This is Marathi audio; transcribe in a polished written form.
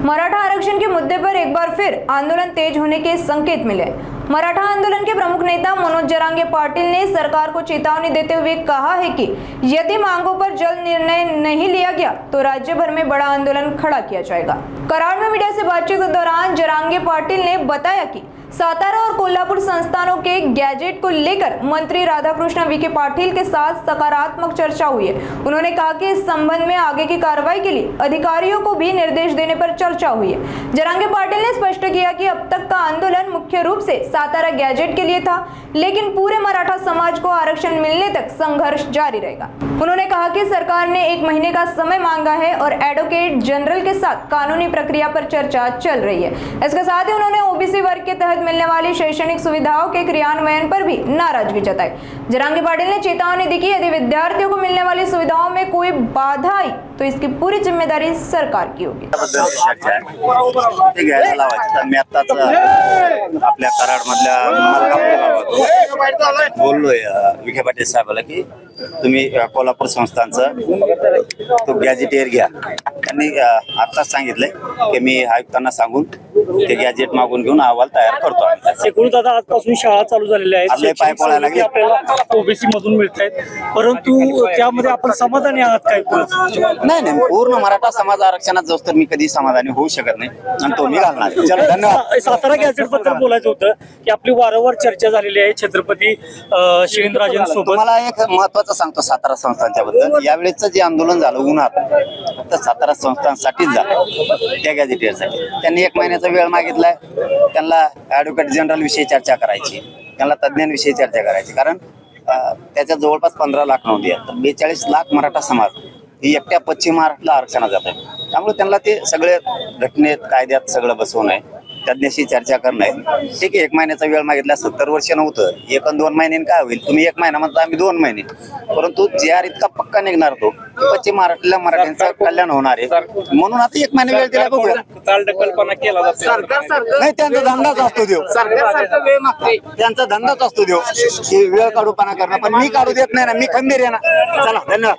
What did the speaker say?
मराठा आरक्षण के मुद्दे पर एक बार फिर आंदोलन तेज होने के संकेत मिले। मराठा आंदोलन के प्रमुख नेता मनोज जरांगे पाटिल ने सरकार को चेतावनी देते हुए कहा है कि यदि मांगों पर जल्द निर्णय नहीं लिया गया तो राज्य भर में बड़ा आंदोलन खड़ा किया जाएगा। कराड़ में मीडिया से बातचीत के दौरान जरांगे पाटिल ने बताया कि सातारा और कोल्हापुर संस्थानों के गैजेट को लेकर मंत्री राधाकृष्ण विखे पाटिल के साथ सकारात्मक चर्चा हुई है। उन्होंने कहा कि इस संबंध में आगे की कार्रवाई के लिए अधिकारियों को भी निर्देश देने पर चर्चा हुई है। जरांगे पाटिल ने स्पष्ट किया कि अब तक का आंदोलन मुख्य रूप से सातारा गैजेट के लिए था, लेकिन पूरे मराठा समाज को आरक्षण मिलने तक संघर्ष जारी रहेगा। उन्होंने कहा कि सरकार ने 1 महीने का समय मांगा है और एडवोकेट जनरल के साथ कानूनी प्रक्रिया पर चर्चा चल रही है। इसके साथ ही उन्होंने ओबीसी वर्ग के तहत मिलने वाली शैक्षणिक सुविधाओं के क्रियान्वयन पर भी नाराजगी जताई। जरांगे पाटिल ने चेतावनी दी कि यदि विद्यार्थियों को मिलने वाली सुविधाओं में कोई बाधा आई तो इसकी पूरी जिम्मेदारी सरकार की होगी। मी आताच आपल्या कराड मधल्या बोललोय विखे पाटील साहेबाला की तुम्ही कोल्हापूर संस्थांचं तो गॅजेटियर घ्या। त्यांनी आताच सांगितलंय की मी आयुक्तांना सांगून ते गॅजेट मागून घेऊन अहवाल तयार करतो। एकूणच आता आजपासून शाळा चालू झालेल्या आहेत, पाय पडायला लागले, आपल्याला ओबीसी मधून मिळत आहेत, परंतु त्यामध्ये आपण समाधानी आहात काय? नाही, पूर्ण मराठा समाज आरक्षणात जाऊस तर मी कधी समाधानी होऊ शकत नाही आणि तो मी घालणार। चला धन्यवाद। सातारा गॅजेट बद्दल बोलायचं होतं की आपली वारंवार चर्चा झालेली आहे छत्रपती शिवेंद्रराजेंसोबत। मला एक महत्वाचं सांगतो सातारा संस्थांच्या बद्दल। यावेळेचं जे आंदोलन झालं उन्हात तर सातारा संस्थांसाठीच झालं, त्या गॅजेटियरसाठी। त्यांनी 1 महिन्याचा वेळ मागितलाय। त्यांना ऍडव्होकेट जनरल विषयी चर्चा करायची, त्यांना तज्ञांविषयी चर्चा करायची, कारण त्याच्या जवळपास 15 लाख नोंदी आहेत। 42 लाख मराठा समाज ही एकट्या पश्चिम महाराष्ट्राला आरक्षणात जात आहे। त्यामुळे त्यांना ते सगळे घटनेत कायद्यात सगळं बसवून आहे, तज्ञाशी चर्चा करणं आहे। ठीक आहे, 1 महिन्याचा वेळ मागितला, 70 वर्ष नव्हतं, 1 आणि 2 महिन्यांनी काय होईल? तुम्ही 1 महिना म्हणता, आम्ही 2 महिने, परंतु जे आर इतका पक्का निघणार तो पश्चिम महाराष्ट्राला मराठ्यांचं कल्याण होणार आहे, म्हणून आता 1 महिना वेळ दिला बघूया। कल्पना केला नाही, त्यांचा धंदाच असतो देव, त्यांचा धंदाच असतो देव की वेळ काढूपणा करणं, पण मी काढू देत नाही ना, मी खंबीर आहे ना। चला धन्यवाद।